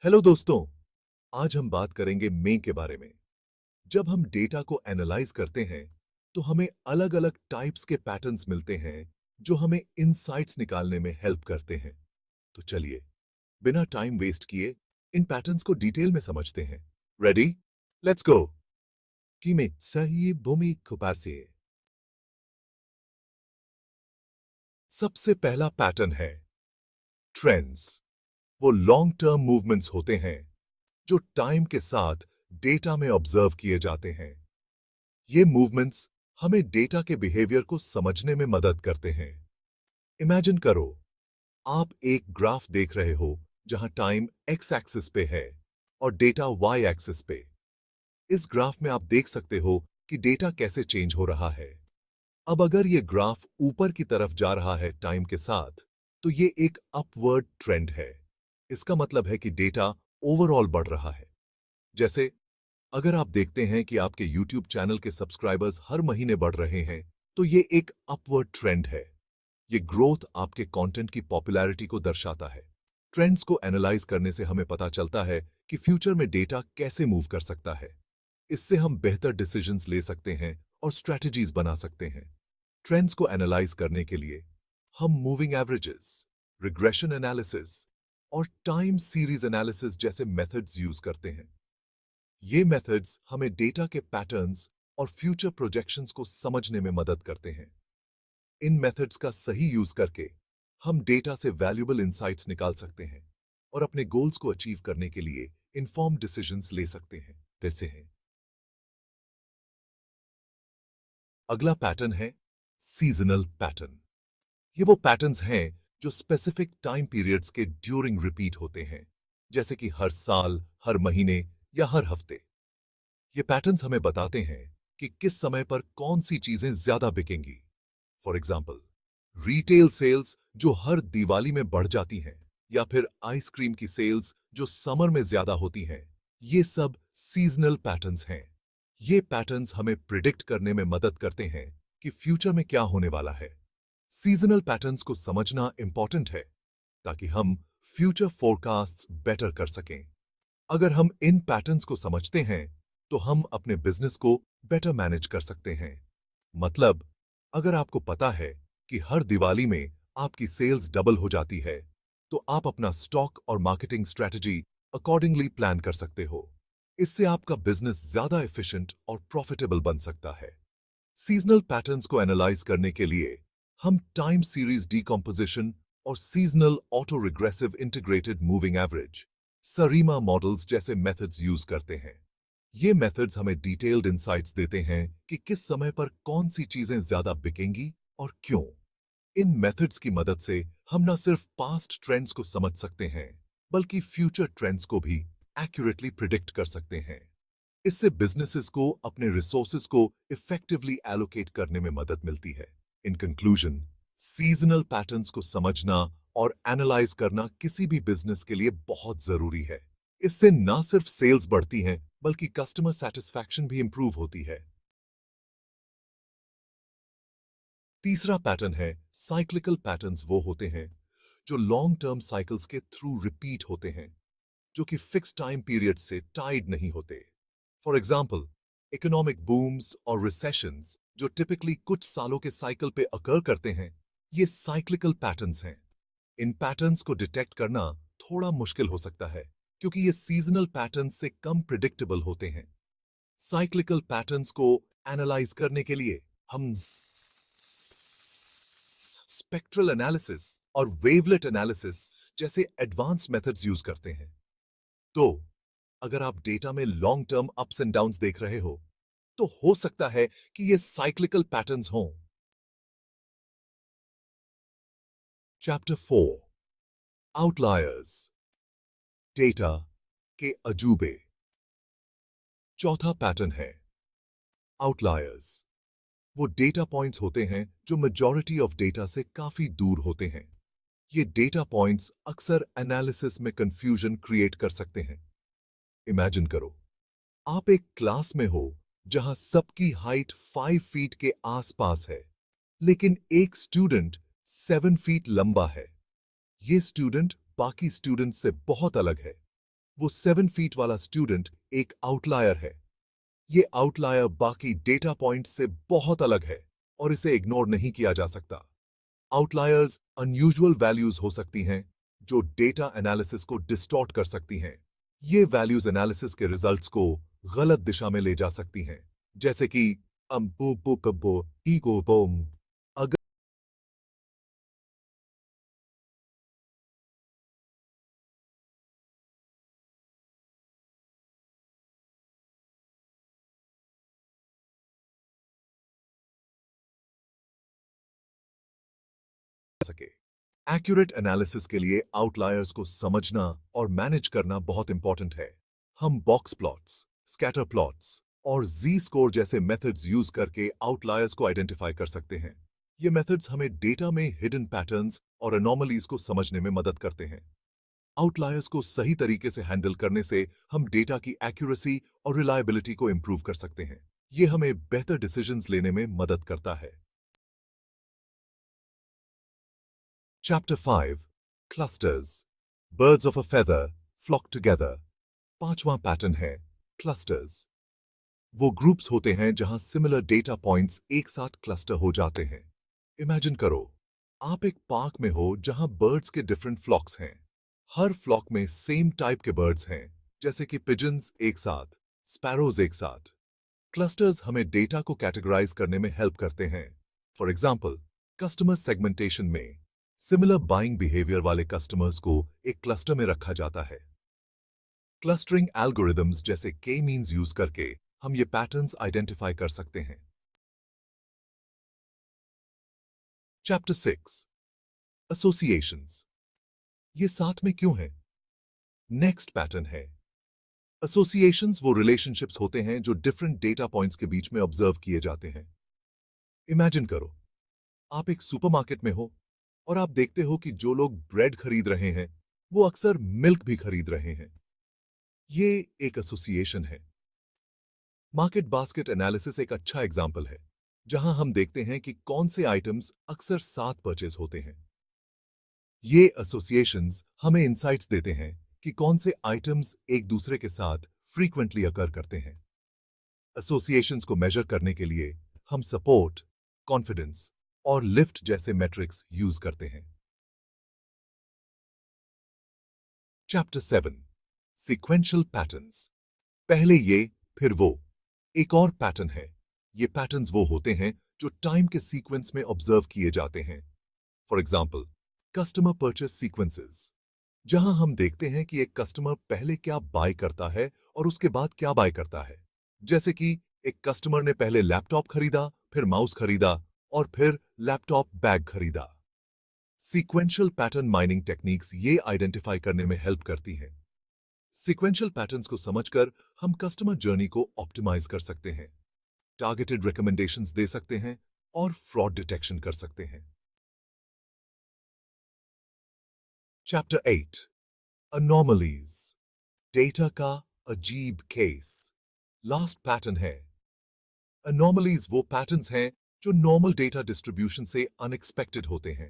Hello दोस्तों। आज हम बात करेंगे मे के बारे में। जब हम डेटा को एनालाइज करते हैं तो हमें अलग अलग टाइप्स के पैटर्न्स मिलते हैं जो हमें इनसाइट्स निकालने में हेल्प करते हैं। तो चलिए बिना टाइम वेस्ट किए इन पैटर्न्स को डिटेल में समझते हैं। रेडी? Let's go. कीमे सही भूमि खुपासे। सबसे पहला पैटर्न है ट्रेंड्स। वो लॉन्ग टर्म मूवमेंट्स होते हैं जो टाइम के साथ डेटा में ऑब्जर्व किए जाते हैं। ये मूवमेंट्स हमें डेटा के बिहेवियर को समझने में मदद करते हैं। इमेजिन करो, आप एक ग्राफ देख रहे हो जहां टाइम एक्स एक्सिस पे है और डेटा वाई एक्सिस पे। इस ग्राफ में आप देख सकते हो कि डेटा कैसे चेंज हो रहा है। अब अगर ये ग्राफ ऊपर की तरफ जा रहा है टाइम के साथ, तो ये एक अपवर्ड ट्रेंड है। इसका मतलब है कि डेटा ओवरऑल बढ़ रहा है। जैसे अगर आप देखते हैं कि आपके YouTube चैनल के सब्सक्राइबर्स हर महीने बढ़ रहे हैं, तो ये एक अपवर्ड ट्रेंड है। ये ग्रोथ आपके कंटेंट की पॉपुलैरिटी को दर्शाता है। ट्रेंड्स को एनालाइज करने से हमें पता चलता है कि फ्यूचर में डेटा कैसे मूव कर सकता है। इससे हम बेहतर डिसीजंस ले सकते हैं और स्ट्रैटेजीज बना सकते हैं। ट्रेंड्स को एनालाइज करने के लिए हम मूविंग एवरेजेस, रिग्रेशन एनालिसिस और टाइम सीरीज एनालिसिस जैसे मेथड्स यूज करते हैं। ये मेथड्स हमें डेटा के पैटर्न्स और फ्यूचर प्रोजेक्शंस को समझने में मदद करते हैं। इन मेथड्स का सही यूज करके हम डेटा से वैल्यूएबल इंसाइट्स निकाल सकते हैं और अपने गोल्स को अचीव करने के लिए इन्फॉर्म्ड डिसीजंस ले सकते हैं। जैसे हैं अगला पैटर्न है सीजनल पैटर्न। ये वो पैटर्न्स हैं जो स्पेसिफिक टाइम पीरियड्स के ड्यूरिंग रिपीट होते हैं, जैसे कि हर साल, हर महीने या हर हफ्ते। ये पैटर्न्स हमें बताते हैं कि किस समय पर कौन सी चीजें ज्यादा बिकेंगी। फॉर एग्जाम्पल, रिटेल सेल्स जो हर दिवाली में बढ़ जाती हैं, या फिर आइसक्रीम की सेल्स जो समर में ज्यादा होती हैं। ये सब सीजनल पैटर्न्स हैं। ये पैटर्न्स हमें प्रिडिक्ट करने में मदद करते हैं कि फ्यूचर में क्या होने वाला है। सीजनल पैटर्न्स को समझना इंपॉर्टेंट है ताकि हम फ्यूचर फोरकास्ट्स बेटर कर सकें। अगर हम इन पैटर्न्स को समझते हैं तो हम अपने बिजनेस को बेटर मैनेज कर सकते हैं। मतलब, अगर आपको पता है कि हर दिवाली में आपकी सेल्स डबल हो जाती है, तो आप अपना स्टॉक और मार्केटिंग स्ट्रैटेजी अकॉर्डिंगली प्लान कर सकते हो। इससे आपका बिजनेस ज्यादा एफिशिएंट और प्रॉफिटेबल बन सकता है। सीजनल पैटर्न्स को एनालाइज करने के लिए हम टाइम सीरीज डीकॉम्पोजिशन और seasonal auto regressive integrated moving average, SARIMA models जैसे मेथड्स यूज करते हैं। ये मेथड्स हमें डिटेल्ड इंसाइट्स देते हैं कि किस समय पर कौन सी चीजें ज्यादा बिकेंगी और क्यों। इन मेथड्स की मदद से हम न सिर्फ पास्ट ट्रेंड्स को समझ सकते हैं, बल्कि फ्यूचर ट्रेंड्स को भी एक्यूरेटली प्रिडिक्ट कर सकते हैं। इससे बिजनेसेस को अपने रिसोर्सेज को इफेक्टिवली एलोकेट करने में मदद मिलती है। इन कंक्लूजन, सीजनल पैटर्न्स को समझना और एनालाइज करना किसी भी बिजनेस के लिए बहुत जरूरी है। इससे ना सिर्फ सेल्स बढ़ती हैं, बल्कि कस्टमर सेटिस्फैक्शन भी इंप्रूव होती है। तीसरा पैटर्न है साइक्लिकल पैटर्न्स। वो होते हैं जो लॉन्ग टर्म साइकिल्स के थ्रू रिपीट होते हैं, जो कि फिक्स टाइम पीरियड से टाइड नहीं होते। फॉर एग्जाम्पल, इकोनॉमिक बूम्स और रिसेशंस जो टिपिकली कुछ सालों के साइकिल पे अकर करते हैं, ये साइक्लिकल पैटर्न्स हैं। इन पैटर्न्स को डिटेक्ट करना थोड़ा मुश्किल हो सकता है क्योंकि ये सीजनल पैटर्न्स से कम प्रिडिक्टेबल होते हैं। साइक्लिकल पैटर्न्स को एनालाइज करने के लिए हम स्पेक्ट्रल एनालिसिस और वेवलेट एनालिसिस जैसे एडवांस मेथड्स यूज करते हैं। तो अगर आप डेटा में long term ups and downs देख रहे हो, तो हो सकता है कि ये साइक्लिकल पैटर्न्स हों। चैप्टर 4, आउटलायर्स, डेटा के अजूबे। चौथा पैटर्न है आउटलायर्स। वो डेटा पॉइंट्स होते हैं जो मेजॉरिटी ऑफ डेटा से काफी दूर होते हैं। ये डेटा पॉइंट्स अक्सर एनालिसिस में कंफ्यूजन क्रिएट कर सकते हैं। इमेजिन करो, आप एक क्लास में हो जहां सबकी हाइट 5 फीट के आसपास है, लेकिन एक स्टूडेंट 7 फीट लंबा है। ये स्टूडेंट बाकी स्टूडेंट से बहुत अलग है। वो 7 फीट वाला स्टूडेंट एक आउटलायर है। ये आउटलायर बाकी डेटा पॉइंट्स से बहुत अलग है और इसे इग्नोर नहीं किया जा सकता। आउटलायर्स अनयूजुअल वैल्यूज हो सकती हैं जो डेटा एनालिसिस को डिस्टॉर्ट कर सकती हैं। ये वैल्यूज एनालिसिस के रिजल्ट्स को गलत दिशा में ले जा सकती हैं, जैसे कि अगर सके। एक्यूरेट एनालिसिस के लिए आउटलायर्स को समझना और मैनेज करना बहुत इंपॉर्टेंट है। हम बॉक्स प्लॉट्स, स्कैटर प्लॉट्स और जी स्कोर जैसे मेथड्स यूज करके आउटलायर्स को आइडेंटिफाई कर सकते हैं। ये मेथड्स हमें डेटा में हिडन पैटर्न्स और एनॉमलीज को समझने में मदद करते हैं। आउटलायर्स को सही तरीके से हैंडल करने से हम डेटा की एक्यूरेसी और रिलायबिलिटी को इंप्रूव कर सकते हैं। ये हमें बेहतर डिसीजंस लेने में मदद करता है। Chapter 5 Clusters Birds of a feather flock together। पांचवां पैटर्न है क्लस्टर्स। वो ग्रुप्स होते हैं जहां सिमिलर डेटा पॉइंट्स एक साथ क्लस्टर हो जाते हैं। इमेजिन करो, आप एक पार्क में हो जहां बर्ड्स के डिफरेंट फ्लॉक्स हैं। हर फ्लॉक में सेम टाइप के बर्ड्स हैं, जैसे कि पिजन्स एक साथ, स्पैरोज एक साथ। क्लस्टर्स हमें डेटा को कैटेगराइज करने में हेल्प करते हैं। फॉर एग्जाम्पल, कस्टमर सेगमेंटेशन में सिमिलर बाइंग बिहेवियर वाले कस्टमर्स को एक क्लस्टर में रखा जाता है। क्लस्टरिंग एल्गोरिदम्स जैसे के मीन्स यूज करके हम ये पैटर्न्स आइडेंटिफाई कर सकते हैं। Chapter 6 associations. ये साथ में क्यों है? नेक्स्ट पैटर्न है एसोसिएशंस। वो रिलेशनशिप्स होते हैं जो डिफरेंट डेटा पॉइंट्स के बीच में ऑब्जर्व किए जाते हैं। इमेजिन करो, आप एक सुपरमार्केट में हो और आप देखते हो कि जो लोग ब्रेड खरीद रहे हैं वो अक्सर मिल्क भी खरीद रहे हैं। ये एक एसोसिएशन है। मार्केट बास्केट एनालिसिस एक अच्छा एग्जाम्पल है, जहां हम देखते हैं कि कौन से आइटम्स अक्सर साथ परचेज होते हैं। ये एसोसिएशंस हमें इंसाइट्स देते हैं कि कौन से आइटम्स एक दूसरे के साथ फ्रीक्वेंटली अकर करते हैं। एसोसिएशंस को मेजर करने के लिए हम सपोर्ट, कॉन्फिडेंस और लिफ्ट जैसे मेट्रिक्स यूज करते हैं। Chapter 7 sequential patterns. पहले ये फिर वो एक और पैटर्न है। ये पैटर्न्स वो होते हैं जो टाइम के सीक्वेंस में ऑब्जर्व किए जाते हैं। For example, customer purchase sequences, जहां हम देखते हैं कि एक कस्टमर पहले क्या बाय करता है और उसके बाद क्या बाय करता है। जैसे कि एक कस्टमर ने पहले लैपटॉप खरीदा, फिर माउस खरीदा और फिर लैपटॉप बैग खरीदा। सीक्वेंशियल पैटर्न माइनिंग टेक्निक्स ये आइडेंटिफाई करने में हेल्प करती हैं। सीक्वेंशियल पैटर्न्स को समझकर हम कस्टमर जर्नी को ऑप्टिमाइज कर सकते हैं, टारगेटेड रिकमेंडेशंस दे सकते हैं और फ्रॉड डिटेक्शन कर सकते हैं। चैप्टर 8 अनोमलीज डेटा का अजीब केस। लास्ट पैटर्न है अनोमलीज। वो पैटर्न्स हैं जो नॉर्मल डेटा डिस्ट्रीब्यूशन से अनएक्सपेक्टेड होते हैं।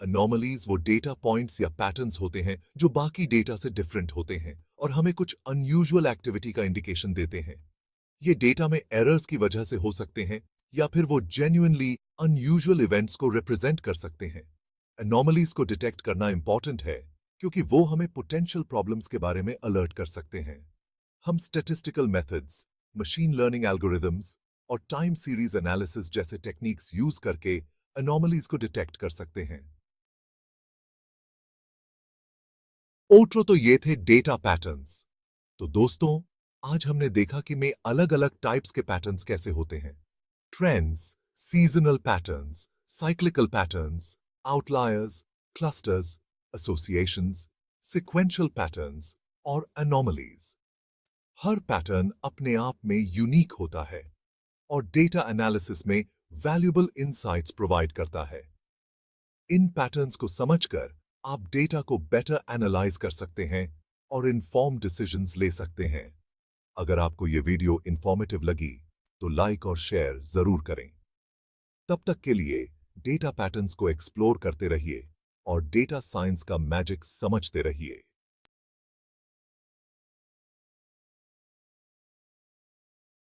अनोमलीज वो डेटा पॉइंट्स या पैटर्न्स होते हैं जो बाकी डेटा से डिफरेंट होते हैं और हमें कुछ अनयूजुअल एक्टिविटी का इंडिकेशन देते हैं। ये डेटा में एरर्स की वजह से हो सकते हैं या फिर वो जेन्युइनली अनयूजुअल इवेंट्स को रिप्रेजेंट कर सकते हैं। एनॉमलीज को डिटेक्ट करना इंपॉर्टेंट है क्योंकि वो हमें पोटेंशियल प्रॉब्लम्स के बारे में अलर्ट कर सकते हैं। हम statistical methods, machine learning algorithms और टाइम सीरीज एनालिसिस जैसे टेक्निक्स यूज करके एनॉमलीज को डिटेक्ट कर सकते हैं। ओट्रो तो ये थे डेटा पैटर्न्स। तो दोस्तों, आज हमने देखा कि में अलग-अलग टाइप्स के पैटर्न्स कैसे होते हैं। Trends, seasonal patterns, cyclical patterns, outliers, clusters, associations, sequential patterns और एनोमलीज। हर पैटर्न अपने आप में यूनिक होता है और डेटा एनालिसिस में वैल्यूएबल इनसाइट्स प्रोवाइड करता है। इन पैटर्न्स को समझकर आप डेटा को बेटर एनालाइज कर सकते हैं और इन्फॉर्म डिसीजंस ले सकते हैं। अगर आपको ये वीडियो इन्फॉर्मेटिव लगी तो लाइक और शेयर जरूर करें। तब तक के लिए डेटा पैटर्न्स को एक्सप्लोर करते रहिए और डेटा साइंस का मैजिक समझते रहिए।